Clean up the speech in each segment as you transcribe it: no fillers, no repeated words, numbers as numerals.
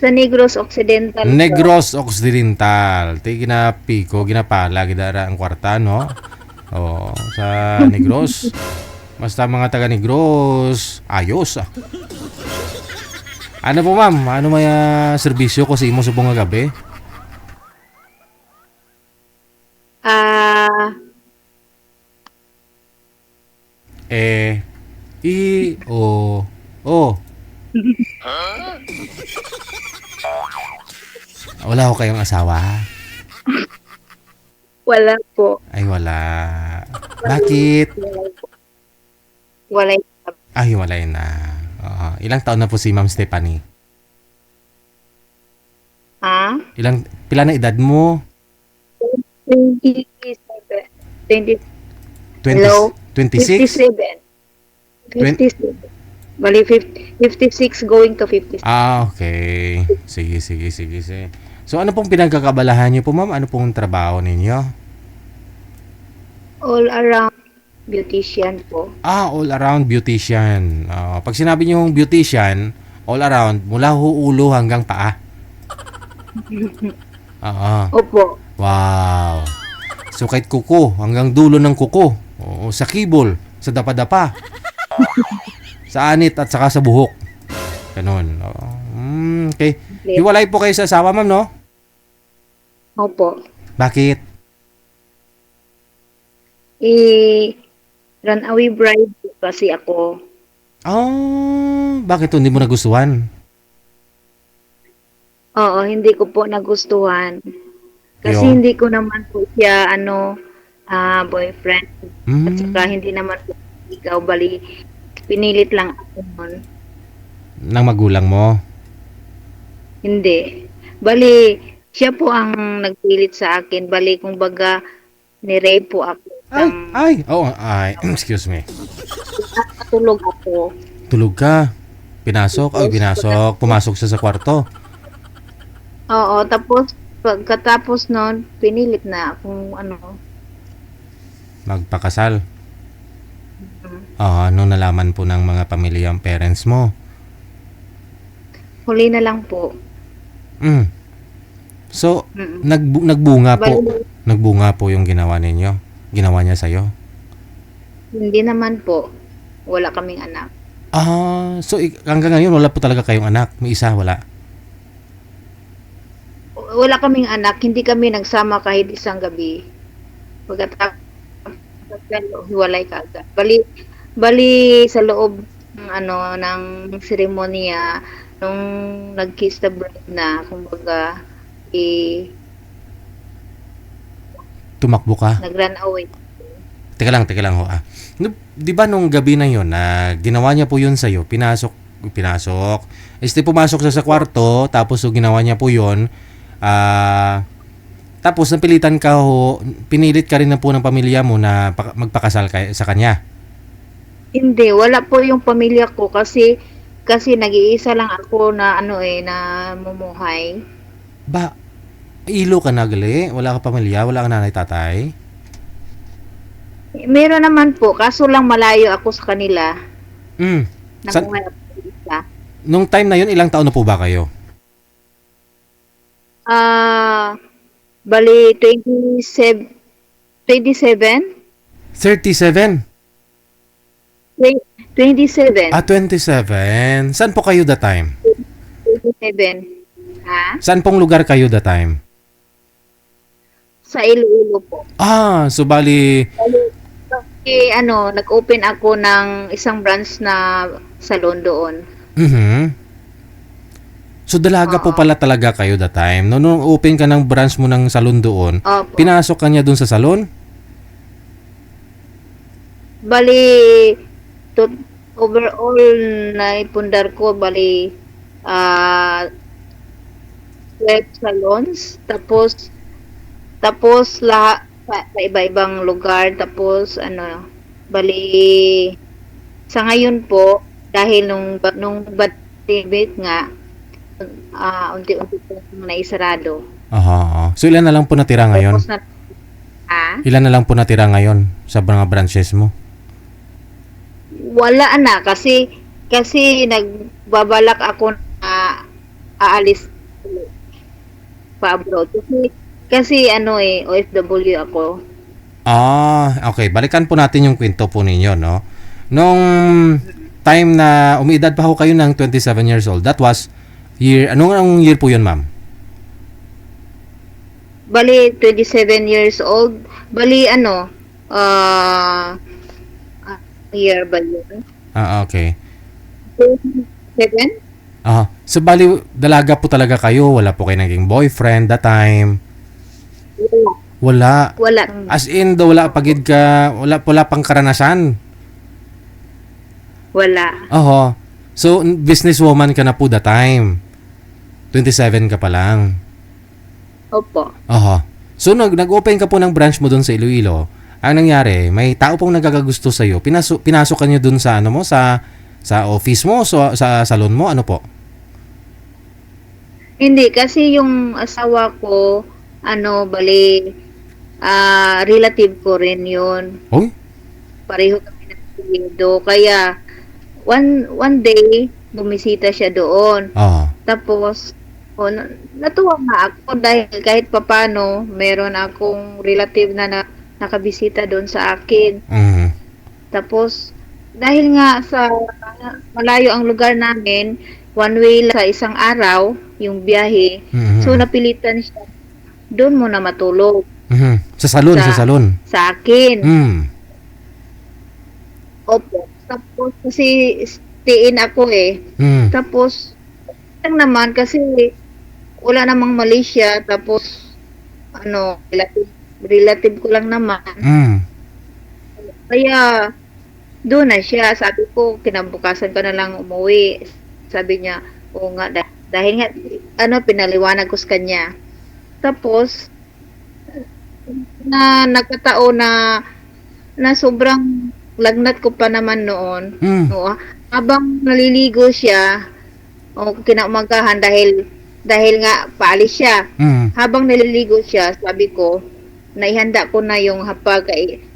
Sa Negros Occidental po. Negros Occidental. Ti ginapiko, ginapala, gidara ang kwarta, no? Oh, sa Negros. Basta mga taga Negros, ayos ah. Ano po ma'am? Ano may serbisyo ko sa imo subong nga gabi? Ah, Eh, o. Wala ko kayong asawa? wala po. Ay, wala. Bakit? Wala. Ay, hiwalay na. Oo. Ilang taon na po si Ma'am Stephanie? Ha? Pila na edad mo? 27. 20, 20, hello? 26? 57. 57. Bali, 56 going to 56. Ah, okay. Sige. So, ano pong pinagkakabalahan niyo po, ma'am? Ano pong trabaho ninyo? All around beautician po. Ah, all around beautician. Pag sinabi niyo yung beautician, all around, mula ulo hanggang paa. Oo. Opo. Wow. So, kahit kuko, hanggang dulo ng kuko. Oo, sa kibol, sa dapa-dapa. Sa anit at saka sa buhok. Ganun. Okay. Hiwalay po kayo sa asawa, ma'am, no? Opo. Bakit? Runaway bride po kasi ako. Bakit hindi mo nagustuhan? Oo, hindi ko po nagustuhan. Kasi Yo. hindi ko naman po siya, boyfriend. At saka hindi naman po ikaw, bali, pinilit lang ako nun. Nang magulang mo? Hindi. Bali, siya po ang nagpilit sa akin. Bali, kung baga, ni-rape po ako. Excuse me. Natulog ako. Tulog ka? Pinasok? Pinasok. Pumasok siya sa kwarto. Oo, tapos, pagkatapos nun, pinilit na akong Magpakasal. Ano nalaman po ng mga pamilya ang parents mo? huli na lang po. So, Mm. nagbunga po. Bali, Nagbunga po yung ginawa ninyo. Ginawa niya sa'yo. hindi naman po. Wala kaming anak. So hanggang ngayon wala po talaga kayong anak? May isa, wala? Wala kaming anak. Hindi kami nagsama kahit isang gabi. Pagkatapos, hiwalay ka agad. Bali sa loob ng ng seremonya, nung nag-kiss the bride na, kumbaga, Tumakbo ka? nag-run away. Teka lang ho. Di ba nung gabi na yon na ginawa niya po yun sa'yo, pinasok, pumasok siya sa kwarto, tapos ginawa niya po yun, tapos napilitan ka ho, pinilit ka rin na po ng pamilya mo na magpakasal sa kanya. Hindi, wala po yung pamilya ko kasi nag-iisa lang ako na na mumuhay. Ba, ilo ka na gali? Wala ka pamilya? Wala ka nanay tatay? Meron naman po, kaso lang malayo ako sa kanila. Namuhay ako sa isa. Nung time na yun, ilang taon na po ba kayo? Bali 27. 37? 27. 27. Saan po kayo that time? 27. Ha? Saan pong lugar kayo that time? Sa Iloilo po. So bali, Nag-open ako ng isang branch na salon doon. So dalaga po pala talaga kayo that time. Nung open ka ng branch mo ng salon doon, Opo. pinasok ka niya doon sa salon? Bali, overall na ipundar ko, bali, 12 salons. Tapos lahat, sa iba-ibang lugar. Tapos, bali, sa ngayon po, dahil nung batibit nga, unti-unti po naisarado. So ilan na lang po natira ngayon? Tapos Ilan na lang po natira ngayon sa mga branches mo? wala na kasi nagbabalak ako na aalis pa abroad. Kasi ano OFW ako. Okay. Balikan po natin yung kwento po ninyo, no? Nung time na umiidad pa ho kayo ng 27 years old, that was anong year po yun, ma'am? Bali, 27 years old. Bali, ah, year ba yun? Okay. 7? So, bali, dalaga po talaga kayo. Wala po kayo naging boyfriend that time. Wala. Wala. As in, wala pagid ka, wala pang karanasan. Wala. So, businesswoman ka na po that time. 27 ka pa lang. Opo. So, nag-open ka po ng branch mo doon sa Iloilo. Ang nangyari, may tao pong nagkakagusto sa'yo. Pinasok ka niyo doon sa sa office mo, sa salon mo, ano po? Hindi, kasi yung asawa ko, bali, relative ko rin yun. Oy? Pareho kami ng apelyido. Kaya, one day, bumisita siya doon. Tapos, natuwa nga ako dahil kahit papano, meron akong relative na nakabisita doon sa akin. Tapos, dahil nga sa malayo ang lugar namin, one way lang sa isang araw, yung biyahe. So, napilitan siya, doon muna matulog. Sa salon? Sa akin. Opo. Tapos, kasi stay-in ako Tapos, lang naman kasi wala namang Malaysia. Tapos, relative ko lang naman. Kaya, doon na siya. Sabi ko, kinabukasan ka na lang umuwi. Sabi niya, oo nga, dahil nga, pinaliwanag ko sa kanya. Tapos, nagkataon na sobrang lagnat ko pa naman noon. No, habang naliligo siya, kinaumagahan dahil nga paalis siya. Habang naliligo siya, sabi ko, naihanda ko na yung hapag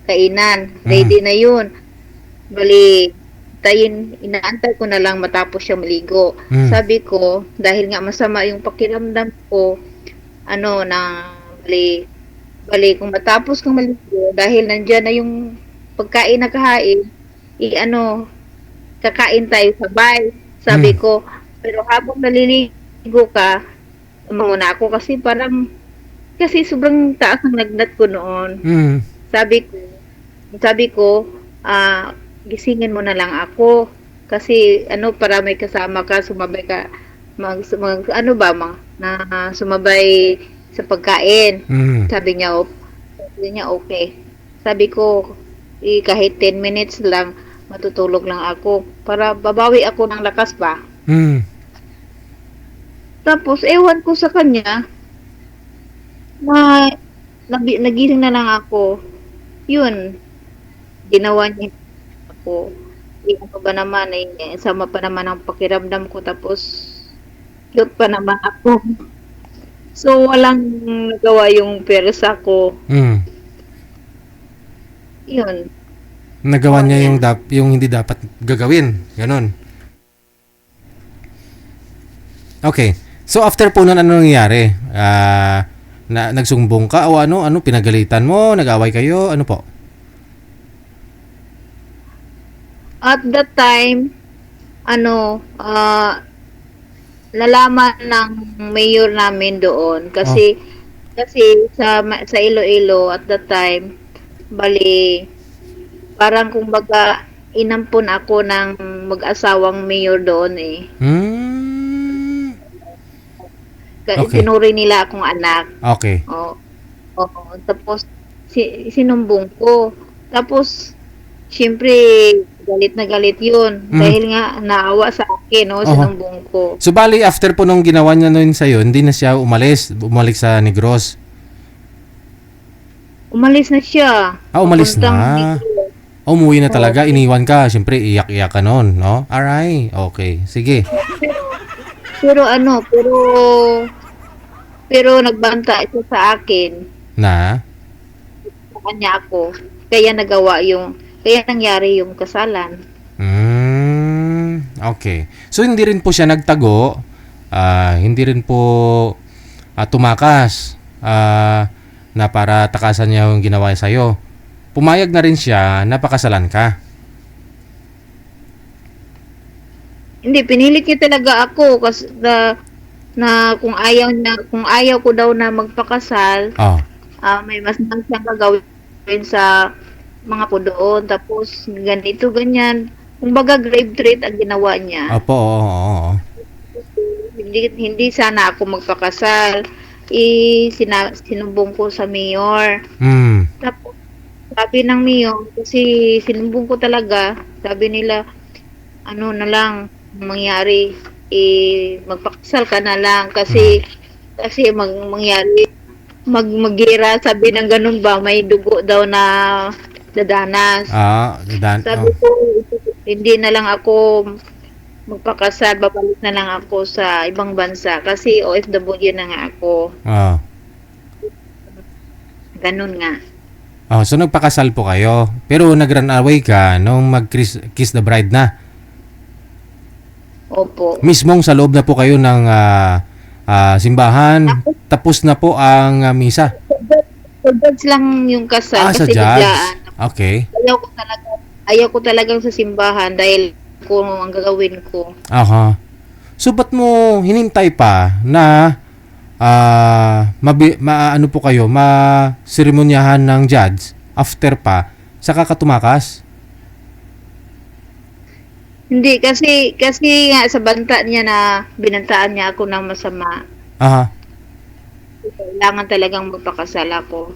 kainan. Ready na yun. Bali, inaantay ko na lang matapos siya maligo. Sabi ko, dahil nga masama yung pakiramdam ko, bali, kung matapos kong maligo, dahil nandyan na yung pagkain na kahain, kakain tayo sabay. Sabi ko, pero habang naliligo ka, muna ako kasi sobrang taas ang lagnat ko noon. Sabi ko, gisingin mo na lang ako kasi para may kasama ka, sumabay ka sumabay sa pagkain. Sabi niya okay. Sabi ko kahit 10 minutes lang matutulog lang ako para babawi ako ng lakas ba. Tapos ewan ko sa kanya na nagising na lang ako. Yun, ginawa niya ako. Ano ba naman, sama pa naman ang pakiramdam ko, tapos cute pa naman ako. So, walang nagawa yung persa ko. Yun. Nagawa niya yung hindi dapat gagawin. Ganon. Okay. So, after po nun, ano nangyari? Nagsumbong ka o ano? Pinagalitan mo? Nag-away kayo? Ano po? At that time, nalaman ng mayor namin doon kasi sa Iloilo at that time, bali parang kumbaga inampun ako ng mag-asawang mayor doon Okay. Tinuri nila akong anak. Okay. Tapos sinumbong ko. Tapos syempre galit na galit yun. Dahil nga naawa sa akin, sinumbong ko. So, bali, after po nung ginawa niya nun sa'yo, hindi na siya bumalik sa Negros? Umalis na siya. Umalis na. Umuwi na talaga, iniwan ka. Siyempre, iyak-iyak ka nun, no? Alright, okay. Sige. Pero nagbanta ito sa akin. Na? Sa kanya ako. Kaya nangyari yung kasalan. Okay. So, hindi rin po siya nagtago hindi rin po tumakas na para takasan niya yung ginawa sa'yo. Pumayag na rin siya na pakasalan ka. Hindi, pinilit niya talaga ako kasi na kung ayaw ko daw na magpakasal, Oh. may mas siyang gagawin sa mga po doon. Tapos ganito, ganyan. Kumbaga grave threat ang ginawa niya. Opo, oo. Hindi sana ako magpakasal. Sinumbong ko sa mayor. Hmm. Tapos sabi ng mayor, kasi sinumbong ko talaga, sabi nila, ano na lang mangyari, magpakasal ka na lang kasi mangyari magira, sabi ng ganun ba, may dugo daw na dadanas. Sabi ko, hindi na lang ako magpakasal, babalik na lang ako sa ibang bansa kasi OFW na nga ako. Ganun nga. So nagpakasal po kayo. Pero nag-run away ka nung mag-kiss the bride na. Opo. Mismong sa loob na po kayo ng simbahan. Tapos na po ang misa. Sa judge lang yung kasal. Sa kasi judge? biglaan. Okay. Ayaw ko talagang sa simbahan dahil kung ang gagawin ko. Aha. So ba't mo hinintay pa na ano po kayo, ma-seremonyahan ng judge after pa saka ka tumakas? Hindi, kasi nga sa banta niya na binantaan niya ako ng masama. Aha. Kailangan talagang magpakasal ako.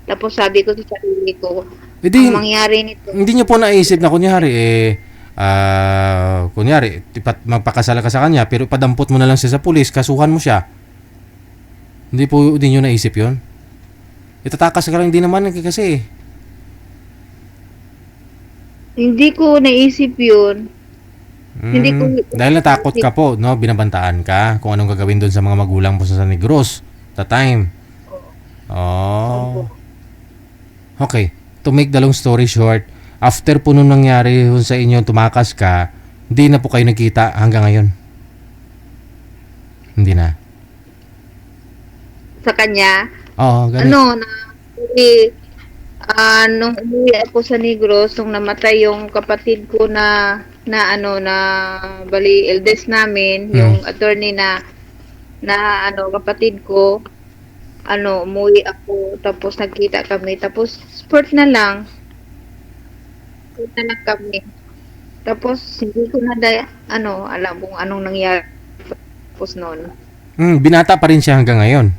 Tapos sabi ko sa sarili ko, ang mangyari nito. Hindi niyo po naisip na kunyari magpakasal ka sa kanya pero padampot mo na lang siya sa pulis, kasuhan mo siya. Hindi niyo naisip yun? Itatakas ka lang din naman kasi. Hindi ko naisip yun. Hindi ko, dahil natakot ka po, no? Binabantaan ka kung anong gagawin doon sa mga magulang mo sa Negros that time. Okay. To make the long story short, after po nung nangyari sa inyo, tumakas ka, hindi na po kayo nagkita hanggang ngayon? Hindi na? Sa kanya? Ganun. Nung umuwi ako sa Negros, nung namatay yung kapatid ko na bali eldest namin, yung attorney na kapatid ko, umuwi ako, tapos nagkita kami, tapos sport na lang kami. Tapos hindi ko na alam kung anong nangyari tapos noon. Binata pa rin siya hanggang ngayon?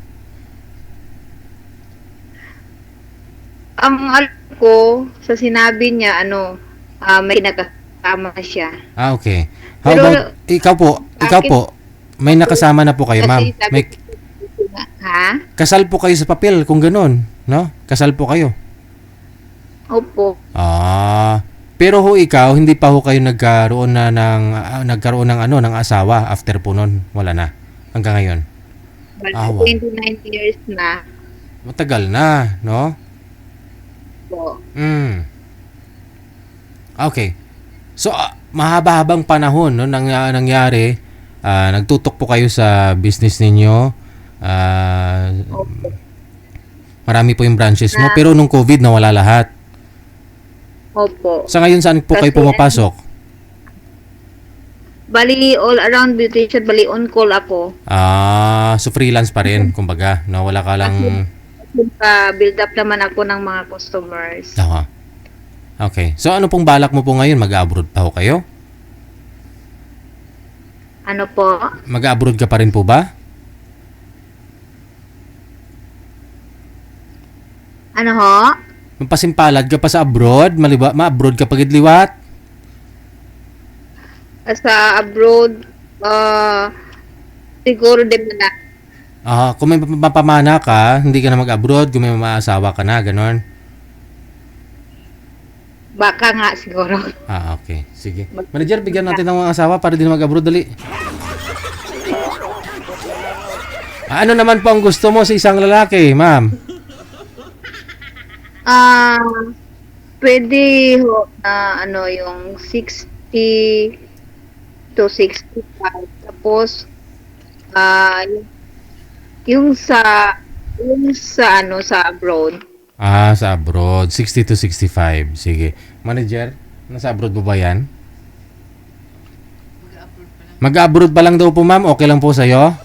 Ang alam ko, sa sinabi niya, may nakasama siya. Okay. How about, ikaw po, may nakasama na po kayo, ma'am? Kasal po kayo sa papel, kung ganun, no? Kasal po kayo? Opo. Pero ikaw, hindi pa kayo nagkaroon ng asawa after po nun? Wala na? Hanggang ngayon? 29 years na. Matagal na, no? Okay. So, mahaba-habang panahon no, nangyari, nagtutok po kayo sa business ninyo. Marami po yung branches mo, pero nung COVID nawala lahat. Opo. Sa ngayon, saan po kayo pumapasok? Bali, all around beautician, bali on call ako. So freelance pa rin, kumbaga, no? Wala ka lang... build up naman ako ng mga customers. Okay. So ano pong balak mo po ngayon? Mag-abroad pa ho kayo? Ano po? Mag-abroad ka pa rin po ba? Ano ho? Mapasimpalad ka pa sa abroad? Ma-abroad ka pagidliwat? Sa abroad, siguro din na. Kung may mapamana ka, hindi ka na mag-abroad, kung may maasawa ka na, ganon. Baka nga siguro. Okay. Sige. Manager, bigyan natin ng mga asawa para din mag-abroad, dali. Ano naman po ang gusto mo sa isang lalaki, ma'am? Pwede ho na yung 60 to 65. Tapos Ah, yung sa ano sa abroad. Sa abroad. 60 to 65. Sige. Manager, nasa abroad po ba yan? Mag-abroad pa lang daw po, ma'am. Okay lang po sa'yo?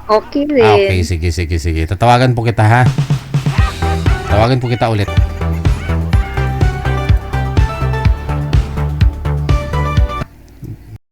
Okay Okay. rin. Sige. Tatawagan po kita, ha? Tawagan po kita ulit.